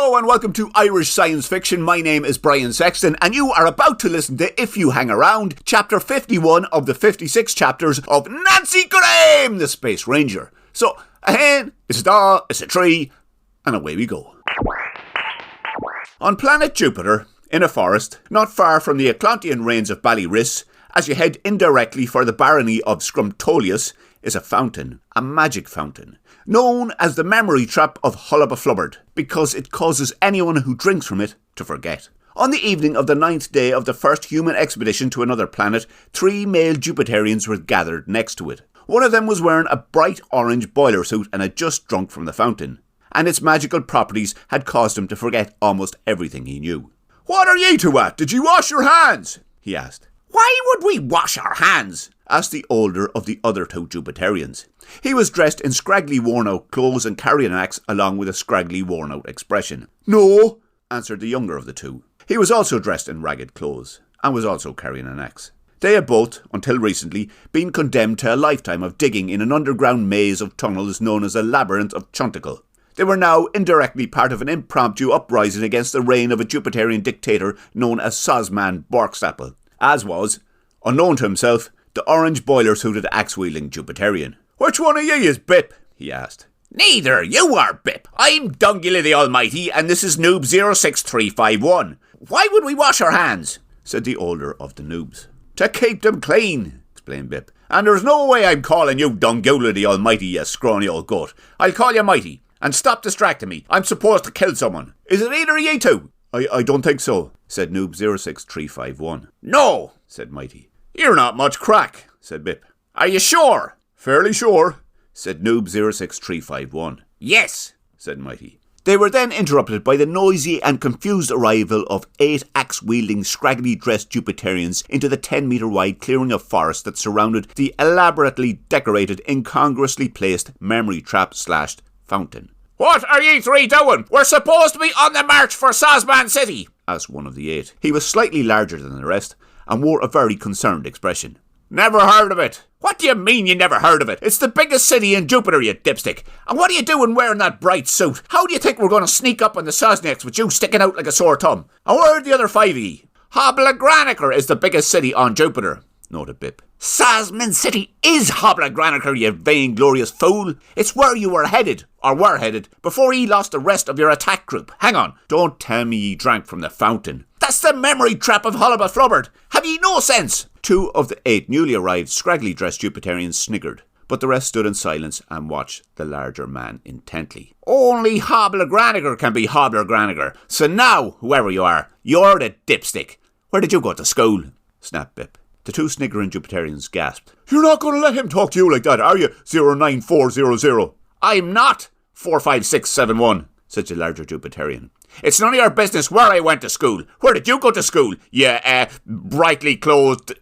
Hello and welcome to Irish Science Fiction. My name is Brian Sexton and you are about to listen to If You Hang Around, chapter 51 of the 56 chapters of Nancy Graham, the Space Ranger. So, a hen, it's a dog, it's a tree, and away we go. On planet Jupiter, in a forest, not far from the Atlantean range of Ballyriss, as you head indirectly for the barony of Scrumtolius, is a fountain, a magic fountain, known as the memory trap of Hullabaflubbard, because it causes anyone who drinks from it to forget. On the evening of the 9th day of the first human expedition to another planet, 3 male Jupiterians were gathered next to it. One of them was wearing a bright orange boiler suit and had just drunk from the fountain, and its magical properties had caused him to forget almost everything he knew. "What are ye two at? Did you wash your hands?" he asked. "Why would we wash our hands?" asked the older of the other 2 Jupiterians. He was dressed in scraggly worn-out clothes and carried an axe along with a scraggly worn-out expression. "No," answered the younger of the 2. He was also dressed in ragged clothes and was also carrying an axe. They had both, until recently, been condemned to a lifetime of digging in an underground maze of tunnels known as the Labyrinth of Chunticle. They were now indirectly part of an impromptu uprising against the reign of a Jupiterian dictator known as Sosman Borkstapel, as was, unknown to himself, the orange boiler-suited axe-wielding Jupiterian. "Which one of ye is Bip?" he asked. "Neither. You are Bip. I'm Dungula the Almighty, and this is Noob 06351. Why would we wash our hands?" said the older of the noobs. "To keep them clean," explained Bip. "And there's no way I'm calling you Dungula the Almighty, you scrawny old goat. I'll call you Mighty. And stop distracting me. I'm supposed to kill someone. Is it either of ye two?" I don't think so," said Noob 06351. "No," said Mighty. "You're not much crack," said Bip. "Are you sure?" "Fairly sure," said Noob 06351. "Yes," said Mighty. They were then interrupted by the noisy and confused arrival of 8 axe-wielding, scraggly-dressed Jupiterians into the 10-metre-wide clearing of forest that surrounded the elaborately decorated, incongruously placed memory trap/fountain. "What are ye 3 doing? We're supposed to be on the march for Sosman City," asked one of the 8. He was slightly larger than the rest and wore a very concerned expression. "Never heard of it." "What do you mean you never heard of it? It's the biggest city in Jupiter, you dipstick. And what are you doing wearing that bright suit? How do you think we're going to sneak up on the Sosniaks with you sticking out like a sore thumb? And where are the other 5 of ye?" "Hobblagraniker is the biggest city on Jupiter," noted Bip. "Sosman City is Hobblagraniker, you vainglorious fool. It's where you were headed, before ye lost the rest of your attack group. Hang on, don't tell me ye drank from the fountain. That's the memory trap of Hullabaflubbard. Have ye no sense?" 2 of the 8 newly arrived, scraggly-dressed Jupiterians sniggered, but the rest stood in silence and watched the larger man intently. "Only Hobblagraniker can be Hobblagraniker. So now, whoever you are, you're the dipstick. Where did you go to school?" snapped Bip. The 2 sniggering Jupiterians gasped. "You're not going to let him talk to you like that, are you, 09400? "I'm not 45671, said the larger Jupiterian. "It's none of your business where I went to school. Where did you go to school, you, brightly clothed,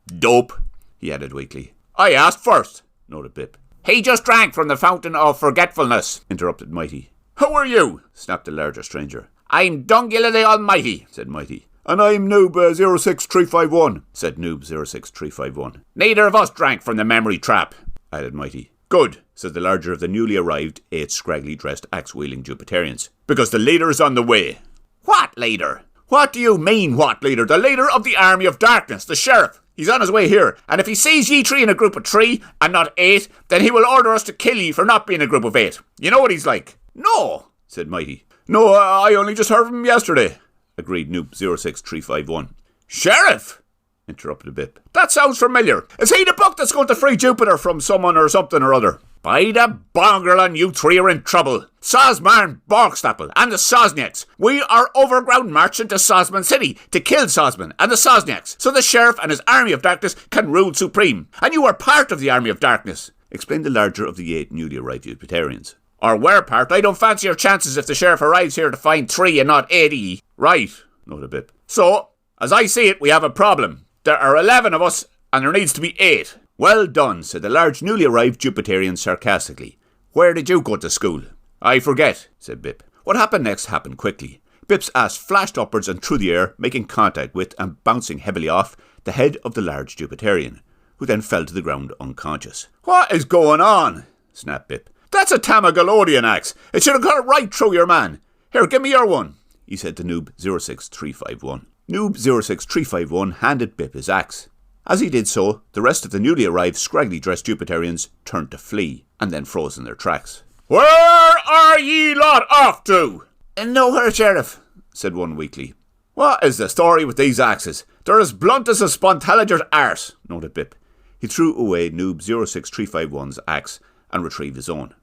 dope?" he added weakly. "I asked first," noted Bip. "He just drank from the fountain of forgetfulness," interrupted Mighty. "Who are you?" snapped the larger stranger. "I'm Dungula the Almighty," said Mighty. "And I'm Noob 06351, said Noob 06351. "Neither of us drank from the memory trap," added Mighty. "Good," said the larger of the newly arrived 8 scraggly-dressed axe-wielding Jupiterians. "Because the leader is on the way." "What leader?" "What do you mean, what leader? The leader of the Army of Darkness, the Sheriff. He's on his way here, and if he sees ye 3 in a group of 3, and not 8, then he will order us to kill ye for not being a group of 8. You know what he's like." "No," said Mighty. "No, I only just heard from him yesterday," agreed Noob 06351. "Sheriff?" interrupted Bip. "That sounds familiar. Is he the book that's going to free Jupiter from someone or something or other?" "By the bongerl, and you 3 are in trouble. Sosman Borkstapel and the Sosniaks. We are overground marching to Sosman City to kill Sosman and the Sosniaks, so the Sheriff and his Army of Darkness can rule supreme. And you are part of the Army of Darkness," explained the larger of the 8 newly arrived Jupiterians. "Or were part. I don't fancy your chances if the Sheriff arrives here to find 3 and not 8 of ye." "Right," noted Bip. "So, as I see it, we have a problem. There are 11 of us, and there needs to be 8. "Well done," said the large newly arrived Jupiterian sarcastically. "Where did you go to school?" "I forget," said Bip. What happened next happened quickly. Bip's ass flashed upwards and through the air, making contact with, and bouncing heavily off, the head of the large Jupiterian, who then fell to the ground unconscious. "What is going on?" snapped Bip. "That's a Tamagalodian axe. It should have got right through your man. Here, give me your one, he said to Noob 06351. Noob 06351 handed Bip his axe. As he did so, the rest of the newly arrived scraggly dressed Jupiterians turned to flee, and then froze in their tracks. Where are ye lot off to? Nowhere, Sheriff, said one weakly. What is the story with these axes? They're as blunt as a spontallager's arse, noted Bip. He threw away Noob 06351's axe and retrieved his own.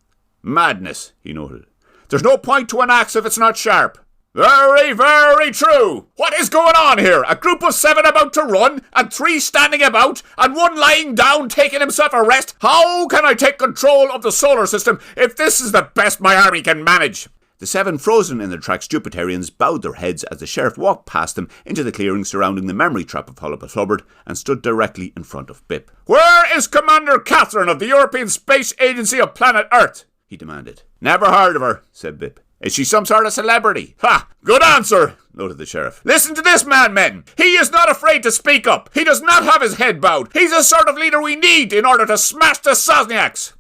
Madness, he noted. There's no point to an axe if it's not sharp. Very, very true. What is going on here? A group of 7 about to run, and 3 standing about, and 1 lying down taking himself a rest? How can I take control of the solar system if this is the best my army can manage? The 7 frozen in their tracks Jupiterians bowed their heads as the sheriff walked past them into the clearing surrounding the memory trap of Hullabaflubberd and stood directly in front of Bip. Where is Commander Catherine of the European Space Agency of Planet Earth? He demanded. Never heard of her, said Bip. Is she some sort of celebrity? Ha! Good answer, noted the sheriff. Listen to this man, men. He is not afraid to speak up. He does not have his head bowed. He's the sort of leader we need in order to smash the Sosniaks.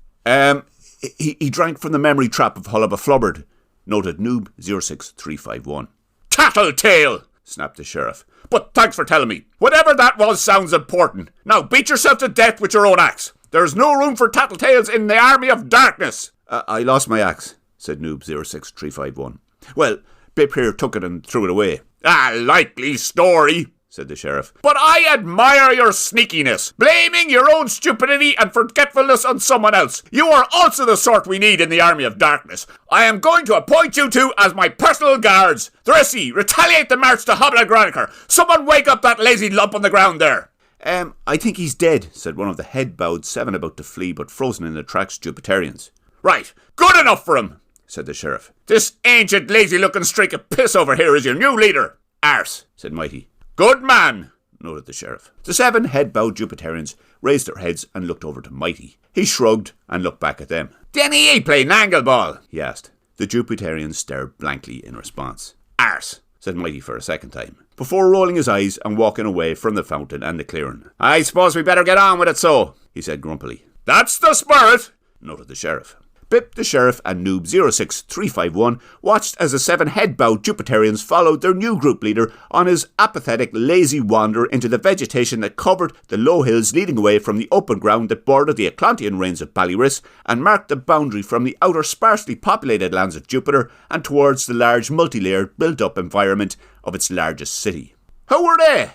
He drank from the memory trap of Hullabaflubberd, noted Noob 06351. Tattletale, snapped the sheriff. But thanks for telling me. Whatever that was sounds important. Now beat yourself to death with your own axe. There's no room for tattletales in the army of darkness. I lost my axe, said Noob 06351. Well, Bip here took it and threw it away. A likely story, said the sheriff. But I admire your sneakiness, blaming your own stupidity and forgetfulness on someone else. You are also the sort we need in the army of darkness. I am going to appoint you two as my personal guards. The rest of ye, retaliate the march to Hobla. Someone wake up that lazy lump on the ground there. I think he's dead, said one of the head-bowed 7 about to flee but frozen in their tracks Jupiterians. Right, good enough for him, said the sheriff. This ancient lazy-looking streak of piss over here is your new leader. Arse, said Mighty. Good man, noted the sheriff. The 7 head-bowed Jupiterians raised their heads and looked over to Mighty. He shrugged and looked back at them. Denny, ye play nangleball, he asked. The Jupiterians stared blankly in response. Arse, said Mighty for a second time, before rolling his eyes and walking away from the fountain and the clearing. I suppose we better get on with it so, he said grumpily. That's the spirit, noted the sheriff. Bip, the sheriff, and Noob 06351 watched as the 7 head-bowed Jupiterians followed their new group leader on his apathetic, lazy wander into the vegetation that covered the low hills leading away from the open ground that bordered the Atlantean range of Ballyris and marked the boundary from the outer sparsely populated lands of Jupiter and towards the large multi-layered built-up environment of its largest city. Who were they?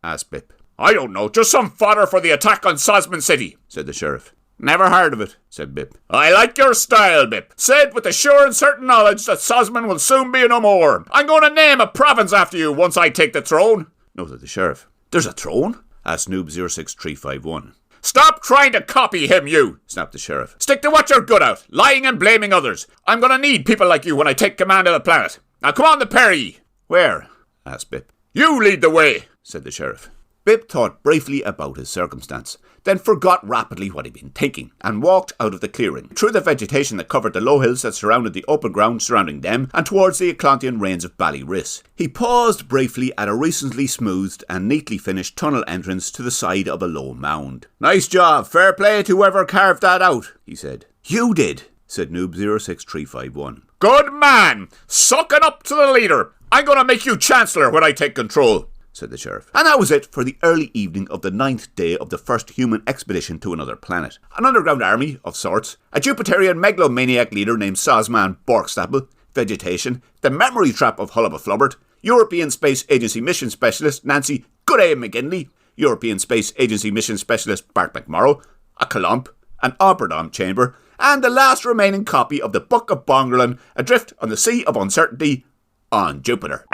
asked Bip. I don't know, just some fodder for the attack on Sosman City, said the sheriff. Never heard of it, said Bip. I like your style, Bip. Said with the sure and certain knowledge that Sosman will soon be no more. I'm going to name a province after you once I take the throne, noted the sheriff. There's a throne? asked Noob 06351. Stop trying to copy him, you, snapped the sheriff. Stick to what you're good at, lying and blaming others. I'm going to need people like you when I take command of the planet. Now come on the Perry. Where? asked Bip. You lead the way, said the sheriff. Bip thought briefly about his circumstance, then forgot rapidly what he'd been thinking, and walked out of the clearing, through the vegetation that covered the low hills that surrounded the open ground surrounding them, and towards the Atlantean range of Ballyris. He paused briefly at a recently smoothed and neatly finished tunnel entrance to the side of a low mound. Nice job, fair play to whoever carved that out, he said. You did, said Noob 06351. Good man, sucking up to the leader. I'm going to make you Chancellor when I take control, said the sheriff. And that was it for the early evening of the 9th day of the first human expedition to another planet. An underground army, of sorts, a Jupiterian megalomaniac leader named Sosman Borkstapel, vegetation, the memory trap of Hullabaflubberd, European Space Agency Mission Specialist Nancy Goodday McGinley, European Space Agency Mission Specialist Bart McMorrow, a Colump, an Operdom chamber, and the last remaining copy of the Book of Bongerlan, adrift on the Sea of Uncertainty on Jupiter.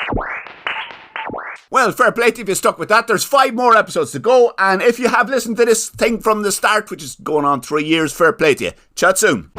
Well, fair play to you if you stuck with that. There's 5 more episodes to go, and if you have listened to this thing from the start, which is going on 3 years, fair play to you. Chat soon.